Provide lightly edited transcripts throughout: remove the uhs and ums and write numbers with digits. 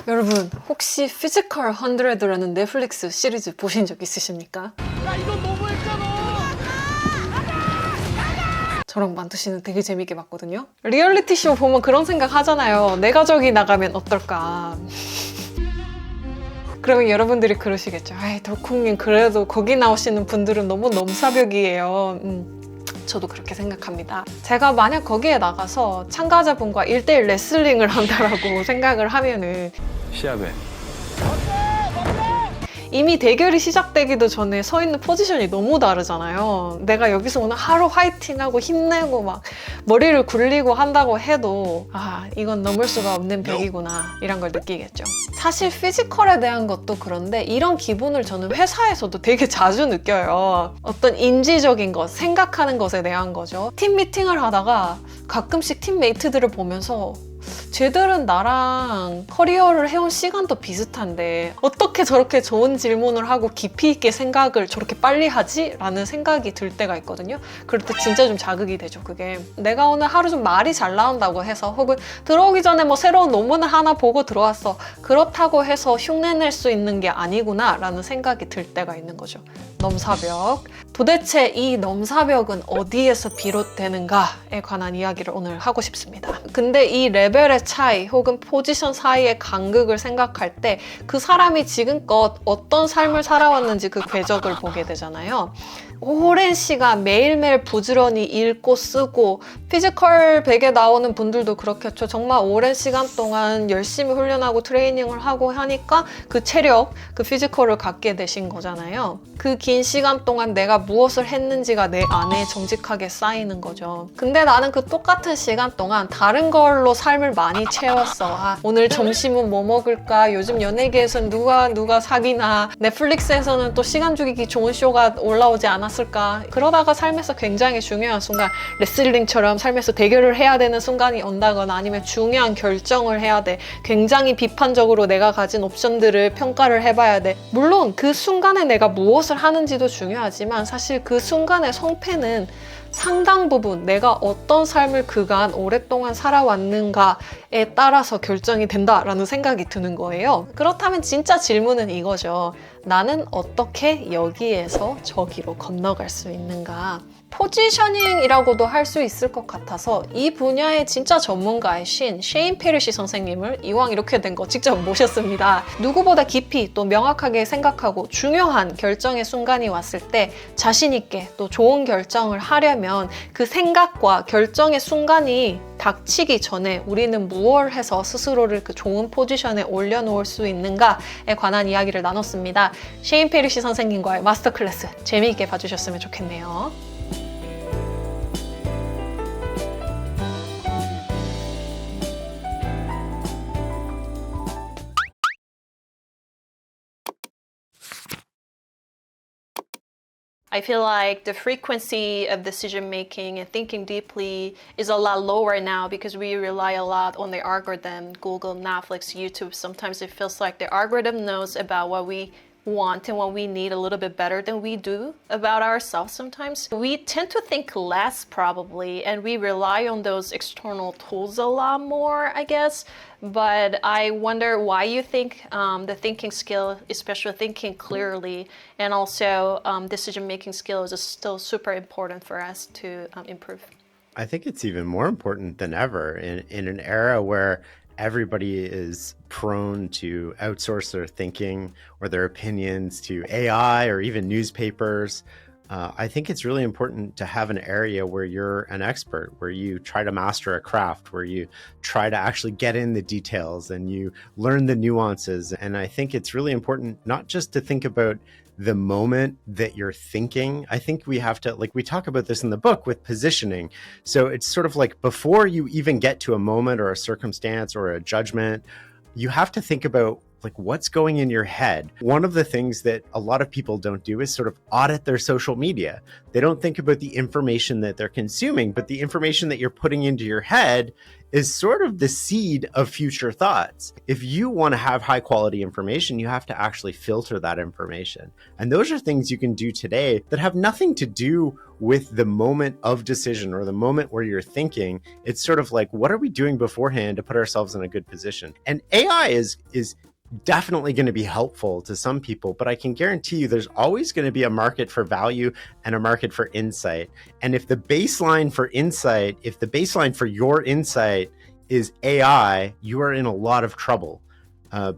여러분 혹시 피지컬 100라는 넷플릭스 시리즈 보신 적 있으십니까? 야 이건 너무했잖아. 저랑 만두씨는 되게 재밌게 봤거든요. 리얼리티 쇼 보면 그런 생각 하잖아요. 내가 저기 나가면 어떨까. 그러면 여러분들이 그러시겠죠. 아이 돌콩님 그래도 거기 나오시는 분들은 너무 넘사벽이에요. 저도 그렇게 생각합니다. 제가 만약 거기에 나가서 참가자분과 1대1 레슬링을 한다라고 생각을 하면은 시합에 이미 대결이 시작되기도 전에 서 있는 포지션이 너무 다르잖아요. 내가 여기서 오늘 하루 화이팅하고 힘내고 막 머리를 굴리고 한다고 해도 아 이건 넘을 수가 없는 벽이구나 이런 걸 느끼겠죠. 사실 피지컬에 대한 것도 그런데 이런 기분을 저는 회사에서도 되게 자주 느껴요. 어떤 인지적인 것, 생각하는 것에 대한 거죠. 팀 미팅을 하다가 가끔씩 팀메이트들을 보면서 쟤들은 나랑 커리어를 해온 시간도 비슷한데 어떻게 저렇게 좋은 질문을 하고 깊이 있게 생각을 저렇게 빨리 하지? 라는 생각이 들 때가 있거든요. 그럴 때 진짜 좀 자극이 되죠, 그게. 내가 오늘 하루 좀 말이 잘 나온다고 해서 혹은 들어오기 전에 뭐 새로운 논문을 하나 보고 들어왔어. 그렇다고 해서 흉내낼 수 있는 게 아니구나 라는 생각이 들 때가 있는 거죠. 넘사벽. 도대체 이 넘사벽은 어디에서 비롯되는가에 관한 이야기를 오늘 하고 싶습니다. 근데 이 레벨의 차이 혹은 포지션 사이의 간극을 생각할 때 그 사람이 지금껏 어떤 삶을 살아왔는지 그 궤적을 보게 되잖아요. 오랜 시간 매일매일 부지런히 읽고 쓰고 피지컬 100에 나오는 분들도 그렇겠죠. 정말 오랜 시간 동안 열심히 훈련하고 트레이닝을 하고 하니까 그 체력, 그 피지컬을 갖게 되신 거잖아요. 그 긴 시간 동안 내가 무엇을 했는지가 내 안에 정직하게 쌓이는 거죠. 근데 나는 그 똑같은 시간 동안 다른 걸로 삶을 많이 채웠어. 아, 오늘 점심은 뭐 먹을까? 요즘 연예계에서는 누가 사귀나? 넷플릭스에서는 또 시간 죽이기 좋은 쇼가 올라오지 않았을까? 그러다가 삶에서 굉장히 중요한 순간, 레슬링처럼 삶에서 대결을 해야 되는 순간이 온다거나 아니면 중요한 결정을 해야 돼. 굉장히 비판적으로 내가 가진 옵션들을 평가를 해봐야 돼. 물론 그 순간에 내가 무엇을 하는지도 중요하지만 사실 그 순간의 성패는 상당 부분 내가 어떤 삶을 그간 오랫동안 살아왔는가에 따라서 결정이 된다라는 생각이 드는 거예요. 그렇다면 진짜 질문은 이거죠. 나는 어떻게 여기에서 저기로 건너갈 수 있는가? 포지셔닝이라고도 할 수 있을 것 같아서 이 분야의 진짜 전문가이신 셰인 페리시 선생님을 이왕 이렇게 된 거 직접 모셨습니다. 누구보다 깊이 또 명확하게 생각하고 중요한 결정의 순간이 왔을 때 자신 있게 또 좋은 결정을 하려면 그 생각과 결정의 순간이 닥치기 전에 우리는 무엇을 해서 스스로를 그 좋은 포지션에 올려놓을 수 있는가에 관한 이야기를 나눴습니다. 셰인 페리시 선생님과의 마스터클래스 재미있게 봐주셨으면 좋겠네요. I feel like the frequency of decision making and thinking deeply is a lot lower now because we rely a lot on the algorithm, Google, Netflix, YouTube. Sometimes it feels like the algorithm knows about what we want and what we need a little bit better than we do about ourselves sometimes. We tend to think less probably and we rely on those external tools a lot more, I guess. But I wonder why you think the thinking skill, especially thinking clearly, and also decision-making skills is still super important for us to improve. I think it's even more important than ever in an era where everybody is prone to outsource their thinking or their opinions to AI or even newspapers. I think it's really important to have an area where you're an expert, where you try to master a craft, where you try to actually get in the details and you learn the nuances. And I think it's really important not just to think about the moment that you're thinking. I think we have to, like we talk about this in the book with positioning. So it's sort of like before you even get to a moment or a circumstance or a judgment, you have to think about like what's going in your head. One of the things that a lot of people don't do is sort of audit their social media. They don't think about the information that they're consuming, but the information that you're putting into your head is sort of the seed of future thoughts. If you want to have high quality information, you have to actually filter that information. And those are things you can do today that have nothing to do with the moment of decision or the moment where you're thinking. It's sort of like, what are we doing beforehand to put ourselves in a good position? And AI is definitely going to be helpful to some people, but I can guarantee you there's always going to be a market for value and a market for insight. And if the baseline for insight, if the baseline for your insight is AI, you are in a lot of trouble.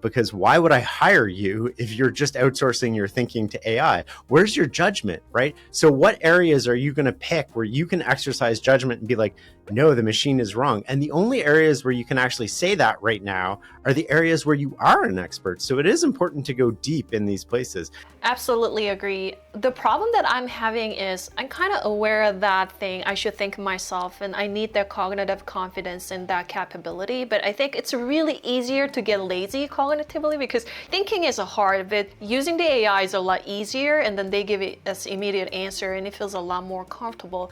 Because why would I hire you if you're just outsourcing your thinking to AI? Where's your judgment, right? So what areas are you going to pick where you can exercise judgment and be like, no, the machine is wrong? And the only areas where you can actually say that right now are the areas where you are an expert. So it is important to go deep in these places. Absolutely agree. The problem that I'm having is I'm kind of aware of that thing. I should think myself and I need that cognitive confidence and that capability. But I think it's really easier to get lazy cognitively because thinking is hard, but using the AI is a lot easier and then they give it as immediate answer and it feels a lot more comfortable.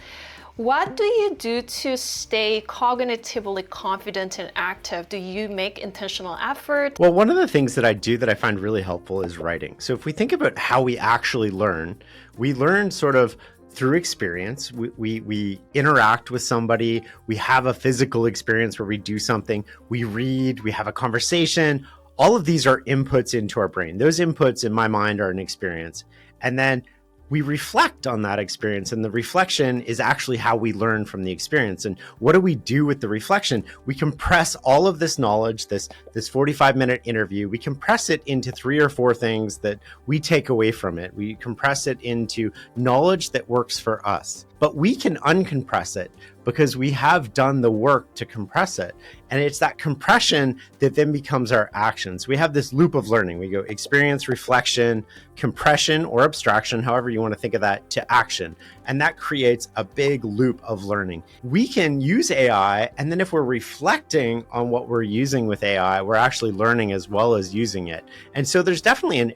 What do you do to stay cognitively confident and active? Do you make intentional effort? Well, one of the things that I do that I find really helpful is writing. So if we think about how we actually learn, we learn sort of through experience. We interact with somebody, we have a physical experience where we do something, we read, we have a conversation. All of these are inputs into our brain. Those inputs in my mind are an experience. And then we reflect on that experience, and the reflection is actually how we learn from the experience. And what do we do with the reflection? We compress all of this knowledge, this 45-minute interview, we compress it into 3 or 4 things that we take away from it. We compress it into knowledge that works for us. But we can uncompress it because we have done the work to compress it. And it's that compression that then becomes our actions. We have this loop of learning. We go experience, reflection, compression, or abstraction, however you want to think of that, to action. And that creates a big loop of learning. We can use AI, and then if we're reflecting on what we're using with AI, we're actually learning as well as using it. And so there's definitely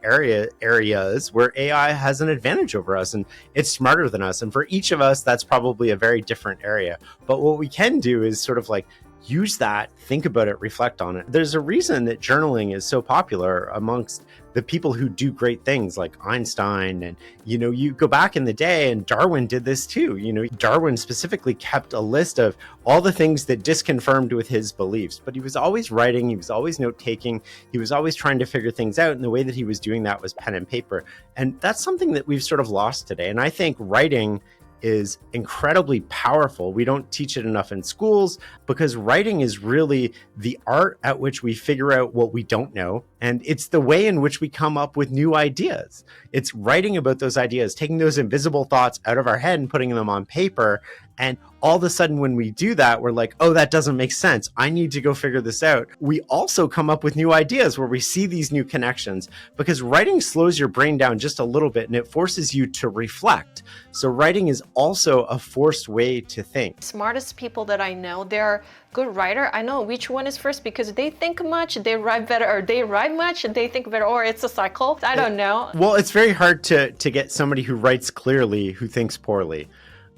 areas where AI has an advantage over us, and it's smarter than us. And for each of us, that's probably a very different area. But what we can do is sort of like use that, think about it, reflect on it. There's a reason that journaling is so popular amongst the people who do great things like Einstein. And, you go back in the day and Darwin did this too. Darwin specifically kept a list of all the things that disconfirmed with his beliefs, but he was always writing, he was always note-taking, he was always trying to figure things out. And the way that he was doing that was pen and paper. And that's something that we've sort of lost today. And I think writing is incredibly powerful. We don't teach it enough in schools because writing is really the art at which we figure out what we don't know. And it's the way in which we come up with new ideas. It's writing about those ideas, taking those invisible thoughts out of our head and putting them on paper. And all of a sudden, when we do that, we're like, oh, that doesn't make sense. I need to go figure this out. We also come up with new ideas where we see these new connections because writing slows your brain down just a little bit and it forces you to reflect. So writing is also a forced way to think. Smartest people that I know, they're good writer. I know which one is first because they think much, they write better, or they write much and they think better, or it's a cycle. I don't know. Well, it's very hard to get somebody who writes clearly who thinks poorly.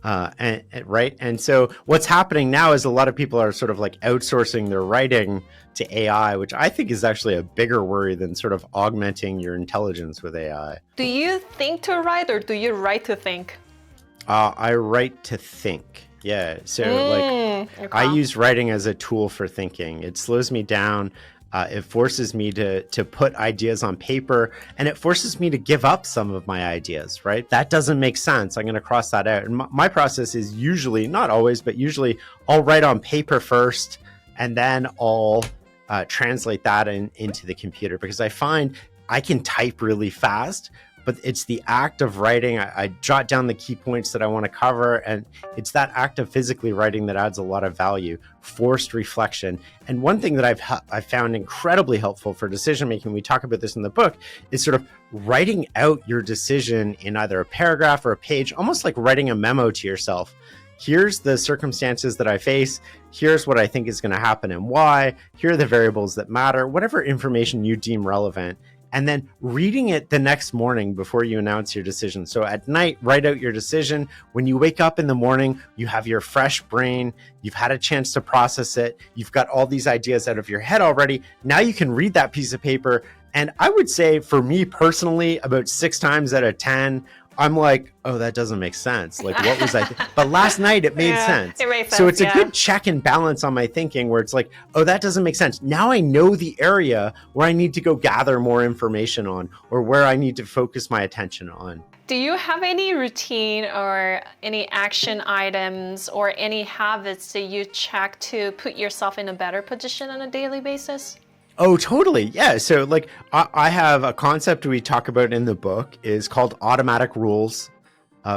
Right. And so what's happening now is a lot of people are sort of like outsourcing their writing to AI, which I think is actually a bigger worry than sort of augmenting your intelligence with AI. Do you think to write or do you write to think? I write to think. Yeah. So okay. I use writing as a tool for thinking. It slows me down. It forces me to put ideas on paper, and it forces me to give up some of my ideas, right? That doesn't make sense. I'm going to cross that out. And my process is usually, not always, but usually I'll write on paper first, and then I'll translate that into the computer because I find I can type really fast, but it's the act of writing. I jot down the key points that I want to cover, and it's that act of physically writing that adds a lot of value, forced reflection. And one thing that I've found incredibly helpful for decision making, we talk about this in the book, is sort of writing out your decision in either a paragraph or a page, almost like writing a memo to yourself. here's the circumstances that I face. Here's what I think is going to happen and why. Here are the variables that matter, whatever information you deem relevant. And then reading it the next morning before you announce your decision. So at night, write out your decision. When you wake up in the morning, you have your fresh brain. You've had a chance to process it. You've got all these ideas out of your head already. Now you can read that piece of paper. And I would say for me personally, about 6 times out of 10, I'm like, oh, that doesn't make sense. Like, what was I? But last night it made sense. It made sense. So it's a good check and balance on my thinking where it's like, oh, that doesn't make sense. Now I know the area where I need to go gather more information on, or where I need to focus my attention on. Do you have any routine or any action items or any habits that you check to put yourself in a better position on a daily basis? Oh, totally. Yeah. So like I have a concept we talk about in the book is called automatic rules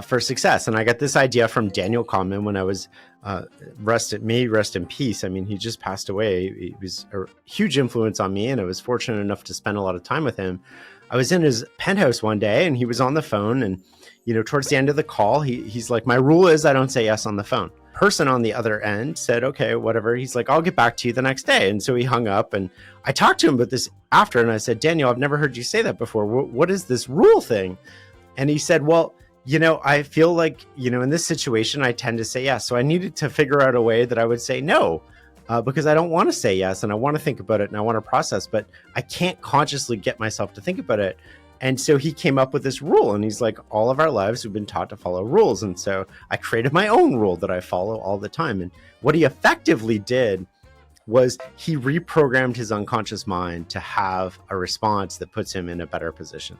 for success. And I got this idea from Daniel Kahneman when I was, may he rest in peace. I mean, he just passed away. He was a huge influence on me and I was fortunate enough to spend a lot of time with him. I was in his penthouse one day and he was on the phone and, towards the end of the call, he's like, my rule is I don't say yes on the phone. Person on the other end said, okay, whatever. He's like, I'll get back to you the next day. And so he hung up and I talked to him about this after and I said, Daniel, I've never heard you say that before. What is this rule thing? And he said, well, I feel like, in this situation, I tend to say yes. So I needed to figure out a way that I would say no, because I don't want to say yes and I want to think about it and I want to process, but I can't consciously get myself to think about it. And so he came up with this rule and he's like, all of our lives we've been taught to follow rules. And so I created my own rule that I follow all the time. And what he effectively did was he reprogrammed his unconscious mind to have a response that puts him in a better position.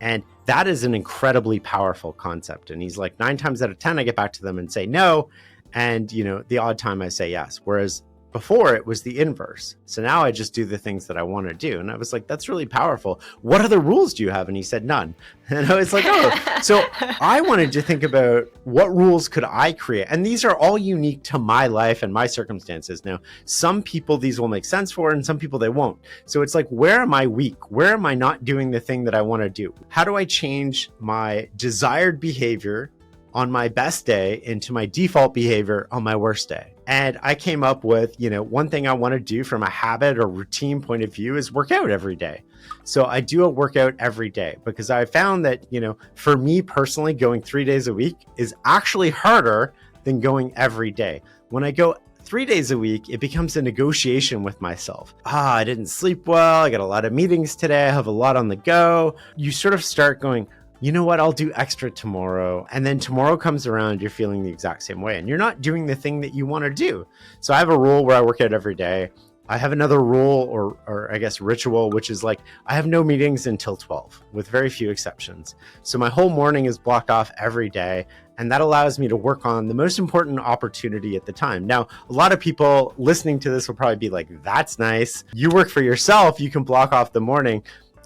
And that is an incredibly powerful concept. And he's like, 9 times out of 10, I get back to them and say no. And, the odd time I say yes. Whereas before it was the inverse. So now I just do the things that I want to do. And I was like, that's really powerful. What other rules do you have? And he said, none. And I was like, oh, so I wanted to think about what rules could I create? And these are all unique to my life and my circumstances. Now, some people these will make sense for, and some people they won't. So it's like, where am I weak? Where am I not doing the thing that I want to do? How do I change my desired behavior on my best day into my default behavior on my worst day? And I came up with, one thing I want to do from a habit or routine point of view is work out every day. So I do a workout every day because I found that, for me personally, going 3 days a week is actually harder than going every day. When I go 3 days a week, it becomes a negotiation with myself. I didn't sleep well. I got a lot of meetings today. I have a lot on the go. You sort of start going, you know what, I'll do extra tomorrow. And then tomorrow comes around, you're feeling the exact same way and you're not doing the thing that you want to do. So I have a rule where I work out every day. I have another rule or I guess ritual, which is like, I have no meetings until 12 with very few exceptions. So my whole morning is blocked off every day. And that allows me to work on the most important opportunity at the time. Now, a lot of people listening to this will probably be like, that's nice. You work for yourself, you can block off the morning.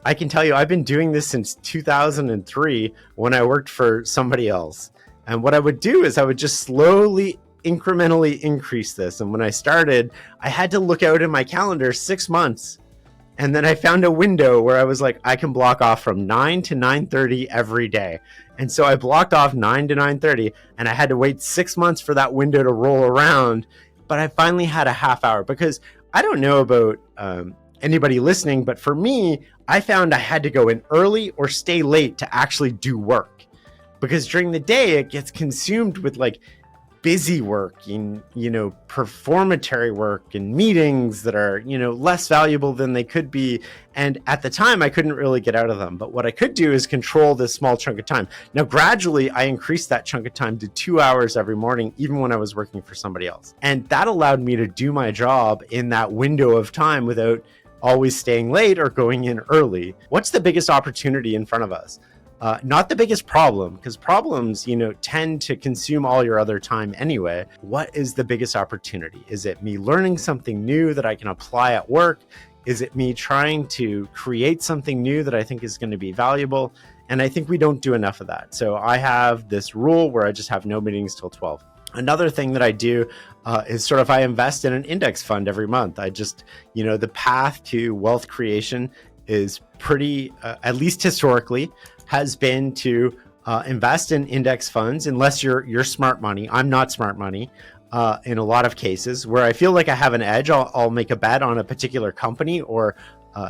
I can tell you, I've been doing this since 2003 when I worked for somebody else. And what I would do is I would just slowly, incrementally increase this. And when I started, I had to look out in my calendar 6 months. And then I found a window where I was like, I can block off from 9 to 9:30 every day. And so I blocked off 9 to 9:30 and I had to wait 6 months for that window to roll around. But I finally had a half hour because I don't know about anybody listening, but for me, I found I had to go in early or stay late to actually do work because during the day it gets consumed with like busy work and, performatory work and meetings that are, less valuable than they could be. And at the time I couldn't really get out of them. But what I could do is control this small chunk of time. Now, gradually I increased that chunk of time to 2 hours every morning, even when I was working for somebody else. And that allowed me to do my job in that window of time without always staying late or going in early. What's the biggest opportunity in front of us? Not the biggest problem, because problems, tend to consume all your other time anyway. What is the biggest opportunity? Is it me learning something new that I can apply at work? Is it me trying to create something new that I think is going to be valuable? And I think we don't do enough of that. So I have this rule where I just have no meetings till 12. Another thing that I do is sort of I invest in an index fund every month. I just, the path to wealth creation is pretty, at least historically, has been to invest in index funds unless you're smart money. I'm not smart money. In a lot of cases where I feel like I have an edge, I'll make a bet on a particular company or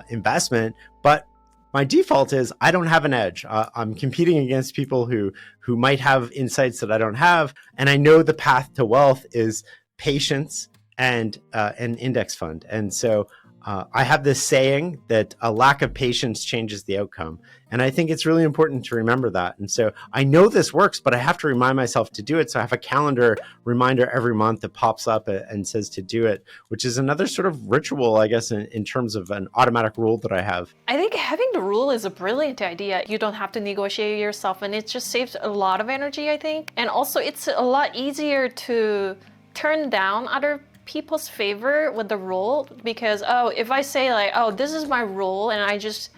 investment, but my default is I don't have an edge. I'm competing against people who might have insights that I don't have, and I know the path to wealth is patience and an index fund. And so I have this saying that a lack of patience changes the outcome. And I think it's really important to remember that. And so I know this works, but I have to remind myself to do it. So I have a calendar reminder every month that pops up and says to do it, which is another sort of ritual, I guess, in terms of an automatic rule that I have. I think having the rule is a brilliant idea. You don't have to negotiate yourself, and it just saves a lot of energy, I think. And also, it's a lot easier to turn down other people's favor with the rule, because if I say like, this is my rule and I just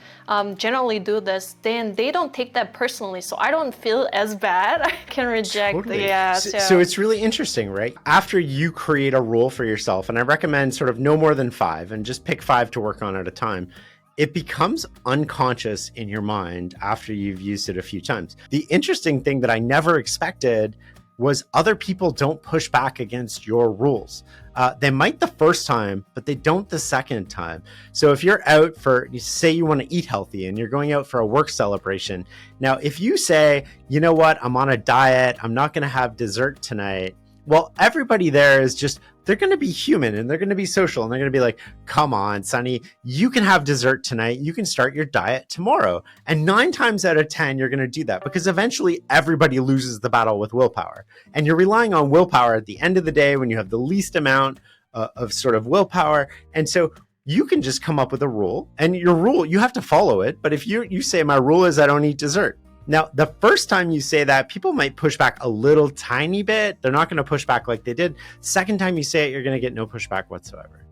generally do this, then they don't take that personally, so I don't feel as bad. I can reject. Totally. So So it's really interesting, right? After you create a rule for yourself, and I recommend sort of no more than 5, and just pick 5 to work on at a time, it becomes unconscious in your mind after you've used it a few times. The interesting thing that I never expected was other people don't push back against your rules. They might the first time, but they don't the second time. So if you're out for, say you want to eat healthy and you're going out for a work celebration. Now, if you say, you know what, I'm on a diet, I'm not going to have dessert tonight. Well, everybody there is just, they're going to be human and they're going to be social and they're going to be like, come on, Sonny, you can have dessert tonight. You can start your diet tomorrow. And 9 times out of 10, you're going to do that because eventually everybody loses the battle with willpower. And you're relying on willpower at the end of the day when you have the least amount of sort of willpower. And so you can just come up with a rule, and your rule, you have to follow it. But if you say, my rule is I don't eat dessert. Now, the first time you say that, people might push back a little tiny bit. They're not going to push back like they did. Second time you say it, you're going to get no pushback whatsoever.